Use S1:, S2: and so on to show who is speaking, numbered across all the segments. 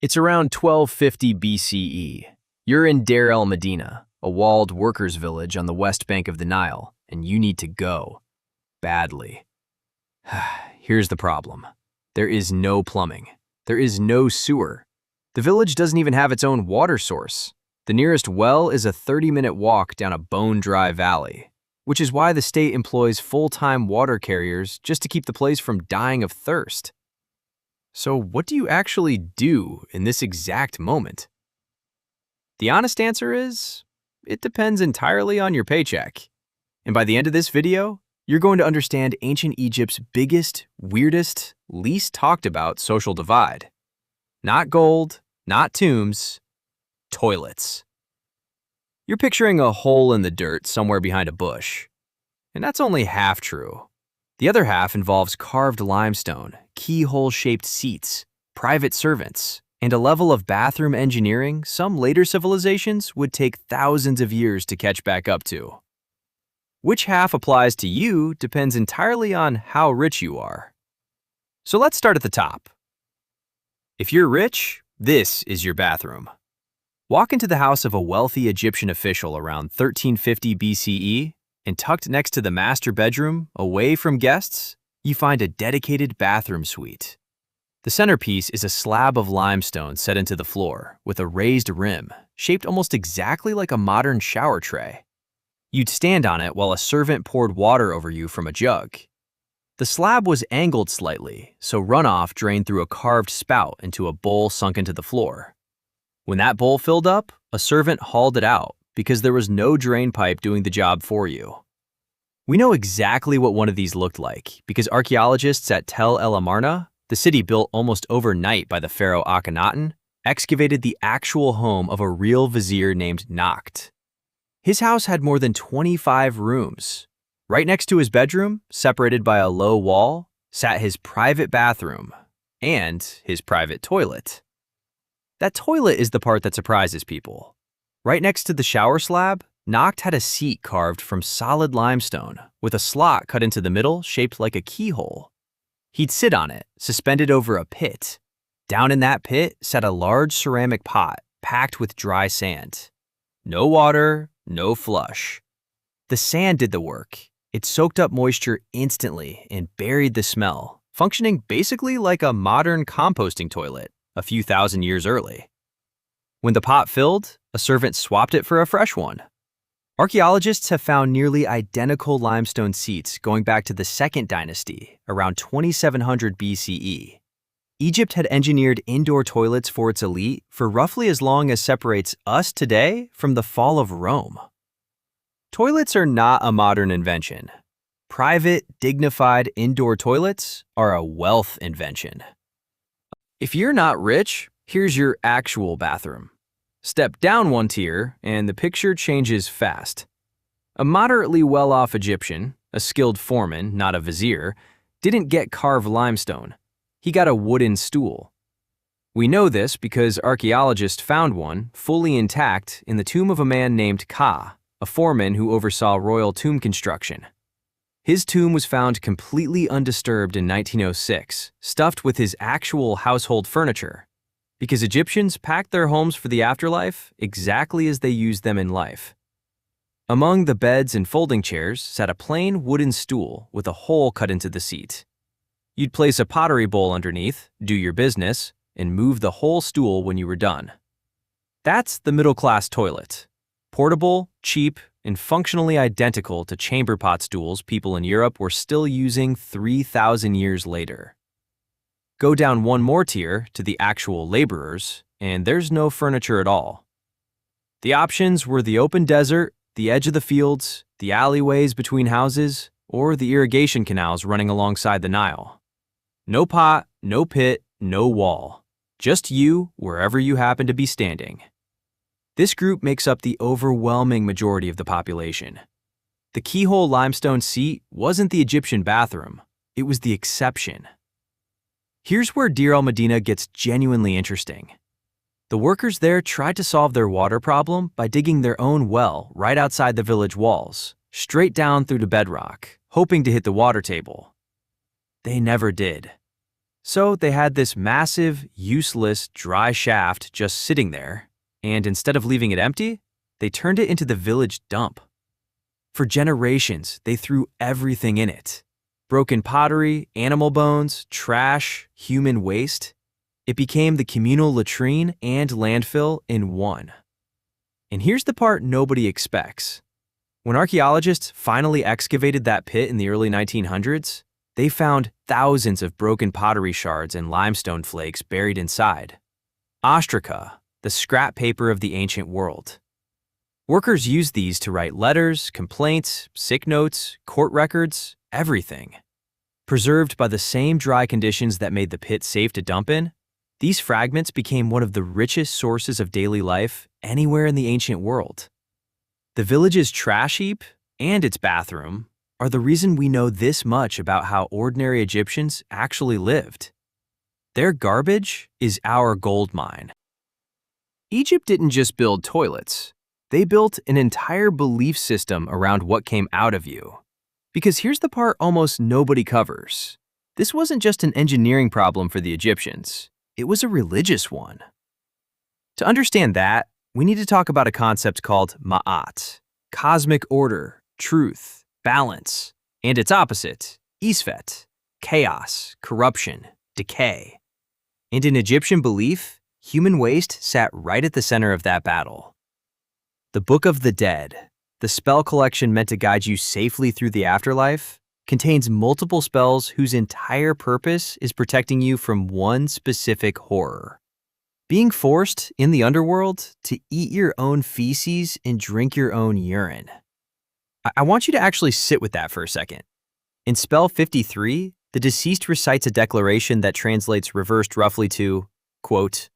S1: It's around 1250 BCE. You're in Deir el-Medina, a walled workers' village on the west bank of the Nile, and you need to go. Badly. Here's the problem. There is no plumbing. There is no sewer. The village doesn't even have its own water source. The nearest well is a 30-minute walk down a bone-dry valley, which is why the state employs full-time water carriers just to keep the place from dying of thirst. So what do you actually do in this exact moment? The honest answer is, it depends entirely on your paycheck. And by the end of this video, you're going to understand ancient Egypt's biggest, weirdest, least talked about social divide. Not gold, not tombs, toilets. You're picturing a hole in the dirt somewhere behind a bush. And that's only half true. The other half involves carved limestone, keyhole-shaped seats, private servants, and a level of bathroom engineering some later civilizations would take thousands of years to catch back up to. Which half applies to you depends entirely on how rich you are. So let's start at the top. If you're rich, this is your bathroom. Walk into the house of a wealthy Egyptian official around 1350 BCE, and tucked next to the master bedroom, away from guests, you find a dedicated bathroom suite. The centerpiece is a slab of limestone set into the floor with a raised rim, shaped almost exactly like a modern shower tray. You'd stand on it while a servant poured water over you from a jug. The slab was angled slightly, so runoff drained through a carved spout into a bowl sunk into the floor. When that bowl filled up, a servant hauled it out, because there was no drain pipe doing the job for you. We know exactly what one of these looked like because archaeologists at Tel El Amarna, the city built almost overnight by the pharaoh Akhenaten, excavated the actual home of a real vizier named Nakht. His house had more than 25 rooms. Right next to his bedroom, separated by a low wall, sat his private bathroom and his private toilet. That toilet is the part that surprises people. Right next to the shower slab, Nakht had a seat carved from solid limestone with a slot cut into the middle shaped like a keyhole. He'd sit on it, suspended over a pit. Down in that pit sat a large ceramic pot packed with dry sand. No water, no flush. The sand did the work. It soaked up moisture instantly and buried the smell, functioning basically like a modern composting toilet a few thousand years early. When the pot filled, a servant swapped it for a fresh one. Archaeologists have found nearly identical limestone seats going back to the Second Dynasty, around 2700 BCE. Egypt had engineered indoor toilets for its elite for roughly as long as separates us today from the fall of Rome. Toilets are not a modern invention. Private, dignified indoor toilets are a wealth invention. If you're not rich, here's your actual bathroom. Step down one tier, and the picture changes fast. A moderately well-off Egyptian, a skilled foreman, not a vizier, didn't get carved limestone. He got a wooden stool. We know this because archaeologists found one, fully intact, in the tomb of a man named Ka, a foreman who oversaw royal tomb construction. His tomb was found completely undisturbed in 1906, stuffed with his actual household furniture, because Egyptians packed their homes for the afterlife exactly as they used them in life. Among the beds and folding chairs sat a plain wooden stool with a hole cut into the seat. You'd place a pottery bowl underneath, do your business, and move the whole stool when you were done. That's the middle-class toilet. Portable, cheap, and functionally identical to chamber pot stools people in Europe were still using 3,000 years later. Go down one more tier to the actual laborers, and there's no furniture at all. The options were the open desert, the edge of the fields, the alleyways between houses, or the irrigation canals running alongside the Nile. No pot, no pit, no wall. Just you wherever you happen to be standing. This group makes up the overwhelming majority of the population. The keyhole limestone seat wasn't the Egyptian bathroom, it was the exception. Here's where Deir el-Medina gets genuinely interesting. The workers there tried to solve their water problem by digging their own well right outside the village walls, straight down through the bedrock, hoping to hit the water table. They never did. So they had this massive, useless, dry shaft just sitting there, and instead of leaving it empty, they turned it into the village dump. For generations, they threw everything in it. Broken pottery, animal bones, trash, human waste. It became the communal latrine and landfill in one. And here's the part nobody expects. When archaeologists finally excavated that pit in the early 1900s, they found thousands of broken pottery shards and limestone flakes buried inside. Ostraca, the scrap paper of the ancient world. Workers used these to write letters, complaints, sick notes, court records, everything. Preserved by the same dry conditions that made the pit safe to dump in, these fragments became one of the richest sources of daily life anywhere in the ancient world. The village's trash heap and its bathroom are the reason we know this much about how ordinary Egyptians actually lived. Their garbage is our gold mine. Egypt didn't just build toilets. They built an entire belief system around what came out of you. Because here's the part almost nobody covers. This wasn't just an engineering problem for the Egyptians. It was a religious one. To understand that, we need to talk about a concept called ma'at, cosmic order, truth, balance, and its opposite, isfet, chaos, corruption, decay. And in Egyptian belief, human waste sat right at the center of that battle. The Book of the Dead, the spell collection meant to guide you safely through the afterlife, contains multiple spells whose entire purpose is protecting you from one specific horror. Being forced in the underworld to eat your own feces and drink your own urine. I want you to actually sit with that for a second. In spell 53, the deceased recites a declaration that translates reversed roughly to, quote,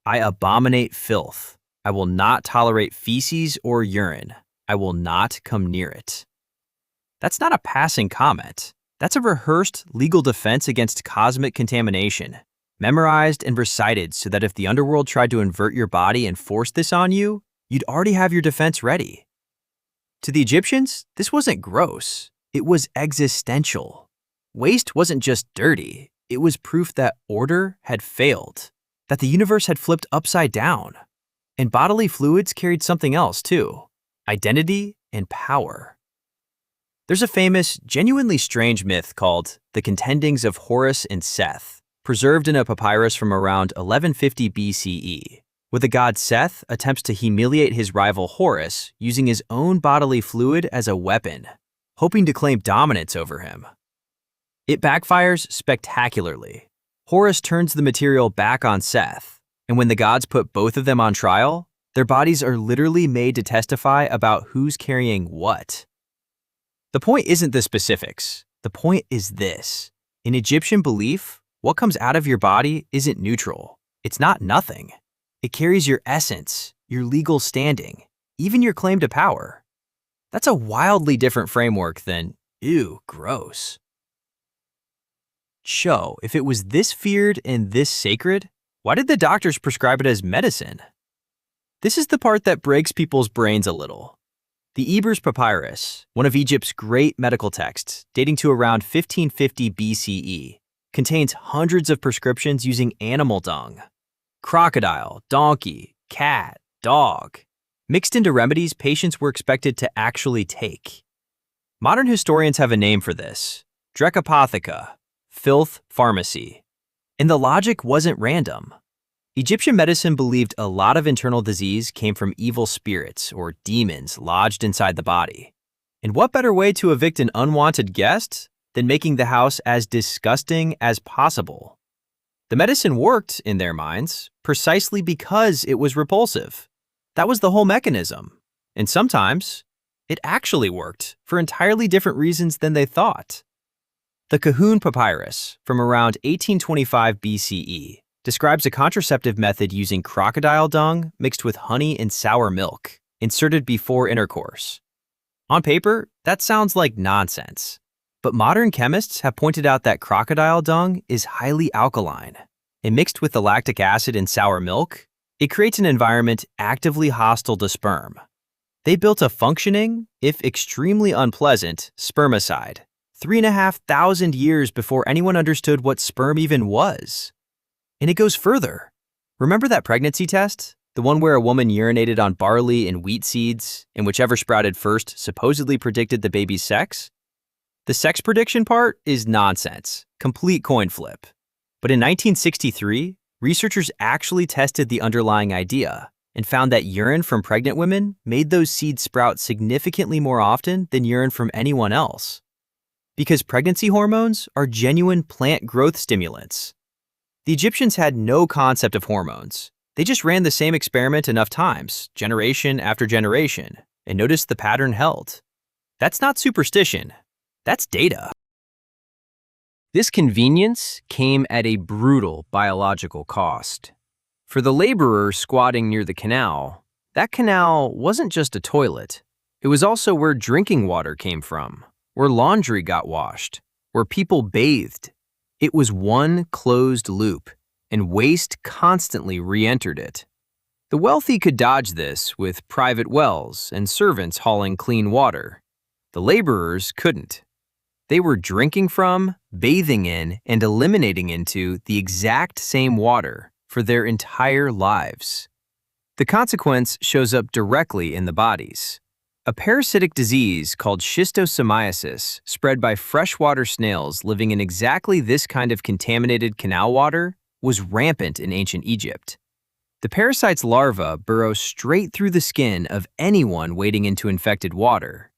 S1: "I abominate filth. I will not tolerate feces or urine. I will not come near it." That's not a passing comment. That's a rehearsed legal defense against cosmic contamination, memorized and recited so that if the underworld tried to invert your body and force this on you, you'd already have your defense ready. To the Egyptians, this wasn't gross. It was existential. Waste wasn't just dirty. It was proof that order had failed, that the universe had flipped upside down. And bodily fluids carried something else too, identity and power. There's a famous, genuinely strange myth called the Contendings of Horus and Seth, preserved in a papyrus from around 1150 BCE, where the god Seth attempts to humiliate his rival Horus using his own bodily fluid as a weapon, hoping to claim dominance over him. It backfires spectacularly. Horus turns the material back on Seth, and when the gods put both of them on trial, their bodies are literally made to testify about who's carrying what. The point isn't the specifics. The point is this. In Egyptian belief, what comes out of your body isn't neutral. It's not nothing. It carries your essence, your legal standing, even your claim to power. That's a wildly different framework than, ew, gross. So, if it was this feared and this sacred, why did the doctors prescribe it as medicine? This is the part that breaks people's brains a little. The Ebers Papyrus, one of Egypt's great medical texts, dating to around 1550 BCE, contains hundreds of prescriptions using animal dung. Crocodile, donkey, cat, dog. Mixed into remedies patients were expected to actually take. Modern historians have a name for this, Drecopotheca, filth pharmacy. And the logic wasn't random. Egyptian medicine believed a lot of internal disease came from evil spirits or demons lodged inside the body. And what better way to evict an unwanted guest than making the house as disgusting as possible? The medicine worked, in their minds, precisely because it was repulsive. That was the whole mechanism. And sometimes, it actually worked for entirely different reasons than they thought. The Kahun Papyrus, from around 1825 BCE, describes a contraceptive method using crocodile dung mixed with honey and sour milk, inserted before intercourse. On paper, that sounds like nonsense. But modern chemists have pointed out that crocodile dung is highly alkaline, and mixed with the lactic acid in sour milk, it creates an environment actively hostile to sperm. They built a functioning, if extremely unpleasant, spermicide, 3,500 years before anyone understood what sperm even was. And it goes further. Remember that pregnancy test? The one where a woman urinated on barley and wheat seeds, and whichever sprouted first supposedly predicted the baby's sex? The sex prediction part is nonsense, complete coin flip. But in 1963, researchers actually tested the underlying idea and found that urine from pregnant women made those seeds sprout significantly more often than urine from anyone else. Because pregnancy hormones are genuine plant growth stimulants. The Egyptians had no concept of hormones. They just ran the same experiment enough times, generation after generation, and noticed the pattern held. That's not superstition. That's data. This convenience came at a brutal biological cost. For the laborer squatting near the canal, that canal wasn't just a toilet. It was also where drinking water came from, where laundry got washed, where people bathed. It was one closed loop, and waste constantly re-entered it. The wealthy could dodge this with private wells and servants hauling clean water. The laborers couldn't. They were drinking from, bathing in, and eliminating into the exact same water for their entire lives. The consequence shows up directly in the bodies. A parasitic disease called schistosomiasis, spread by freshwater snails living in exactly this kind of contaminated canal water, was rampant in ancient Egypt. The parasite's larvae burrow straight through the skin of anyone wading into infected water.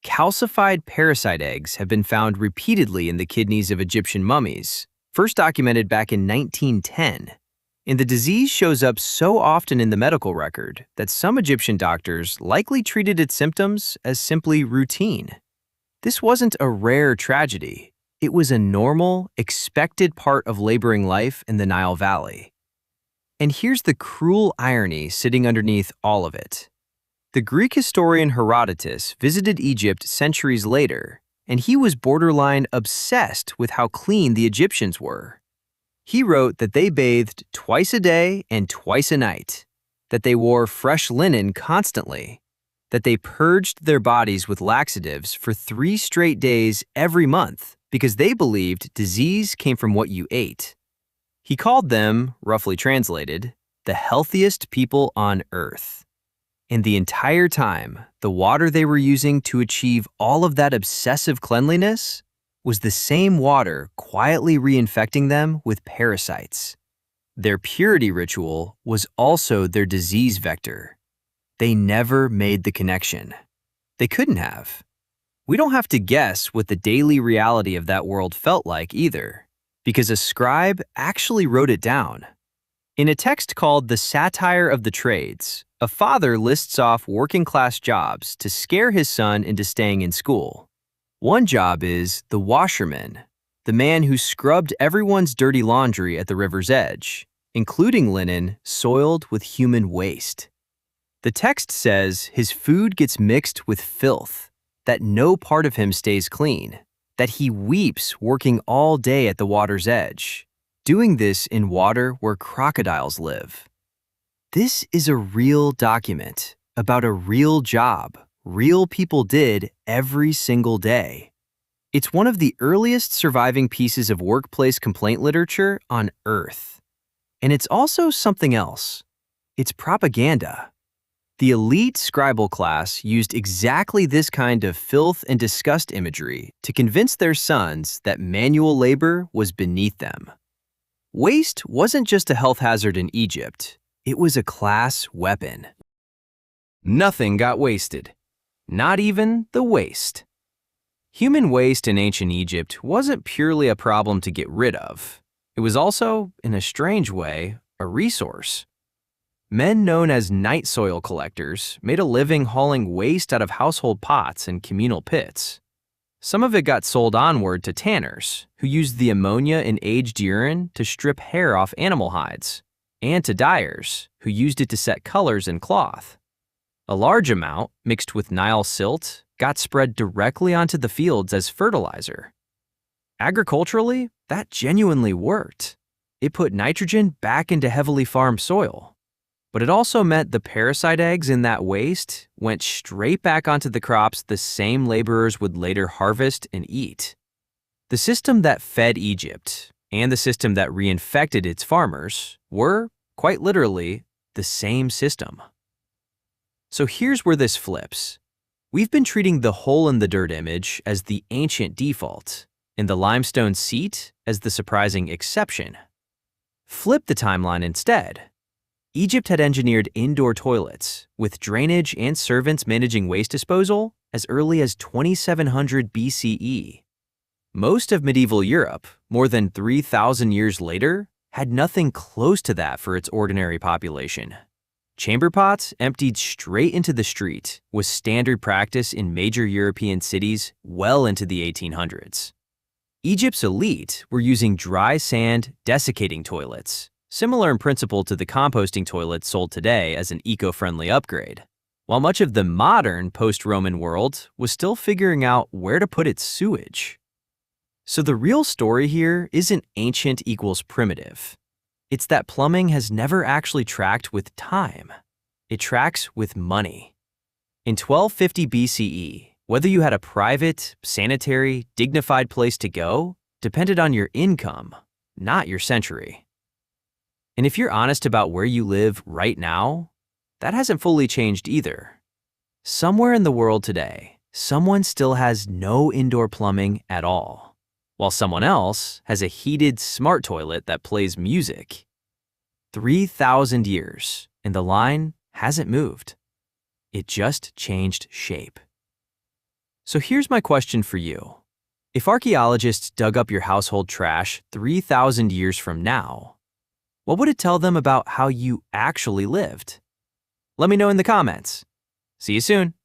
S1: Calcified parasite eggs have been found repeatedly in the kidneys of Egyptian mummies, first documented back in 1910. And the disease shows up so often in the medical record that some Egyptian doctors likely treated its symptoms as simply routine. This wasn't a rare tragedy. It was a normal, expected part of laboring life in the Nile Valley. And here's the cruel irony sitting underneath all of it. The Greek historian Herodotus visited Egypt centuries later, and he was borderline obsessed with how clean the Egyptians were. He wrote that they bathed twice a day and twice a night, that they wore fresh linen constantly, that they purged their bodies with laxatives for 3 straight days every month because they believed disease came from what you ate. He called them, roughly translated, the healthiest people on earth. And the entire time, the water they were using to achieve all of that obsessive cleanliness was the same water quietly reinfecting them with parasites. Their purity ritual was also their disease vector. They never made the connection. They couldn't have. We don't have to guess what the daily reality of that world felt like either, because a scribe actually wrote it down. In a text called The Satire of the Trades, a father lists off working-class jobs to scare his son into staying in school. One job is the washerman, the man who scrubbed everyone's dirty laundry at the river's edge, including linen soiled with human waste. The text says his food gets mixed with filth, that no part of him stays clean, that he weeps working all day at the water's edge, doing this in water where crocodiles live. This is a real document about a real job real people did every single day. It's one of the earliest surviving pieces of workplace complaint literature on Earth. And it's also something else. It's propaganda. The elite scribal class used exactly this kind of filth and disgust imagery to convince their sons that manual labor was beneath them. Waste wasn't just a health hazard in Egypt. It was a class weapon. Nothing got wasted. Not even the waste. Human waste in ancient Egypt wasn't purely a problem to get rid of. It was also, in a strange way, a resource. Men known as night soil collectors made a living hauling waste out of household pots and communal pits. Some of it got sold onward to tanners, who used the ammonia in aged urine to strip hair off animal hides, and to dyers, who used it to set colors in cloth. A large amount, mixed with Nile silt, got spread directly onto the fields as fertilizer. Agriculturally, that genuinely worked. It put nitrogen back into heavily farmed soil. But it also meant the parasite eggs in that waste went straight back onto the crops the same laborers would later harvest and eat. The system that fed Egypt and the system that reinfected its farmers were, quite literally, the same system. So here's where this flips. We've been treating the hole-in-the-dirt image as the ancient default, and the limestone seat as the surprising exception. Flip the timeline instead. Egypt had engineered indoor toilets, with drainage and servants managing waste disposal as early as 2700 BCE. Most of medieval Europe, more than 3,000 years later, had nothing close to that for its ordinary population. Chamber pots emptied straight into the street was standard practice in major European cities well into the 1800s. Egypt's elite were using dry sand desiccating toilets, similar in principle to the composting toilets sold today as an eco-friendly upgrade, while much of the modern post-Roman world was still figuring out where to put its sewage. So the real story here isn't ancient equals primitive. It's that plumbing has never actually tracked with time. It tracks with money. In 1250 BCE, whether you had a private, sanitary, dignified place to go depended on your income, not your century. And if you're honest about where you live right now, that hasn't fully changed either. Somewhere in the world today, someone still has no indoor plumbing at all, while someone else has a heated smart toilet that plays music. 3,000 years, and the line hasn't moved. It just changed shape. So here's my question for you. If archaeologists dug up your household trash 3,000 years from now, what would it tell them about how you actually lived? Let me know in the comments. See you soon.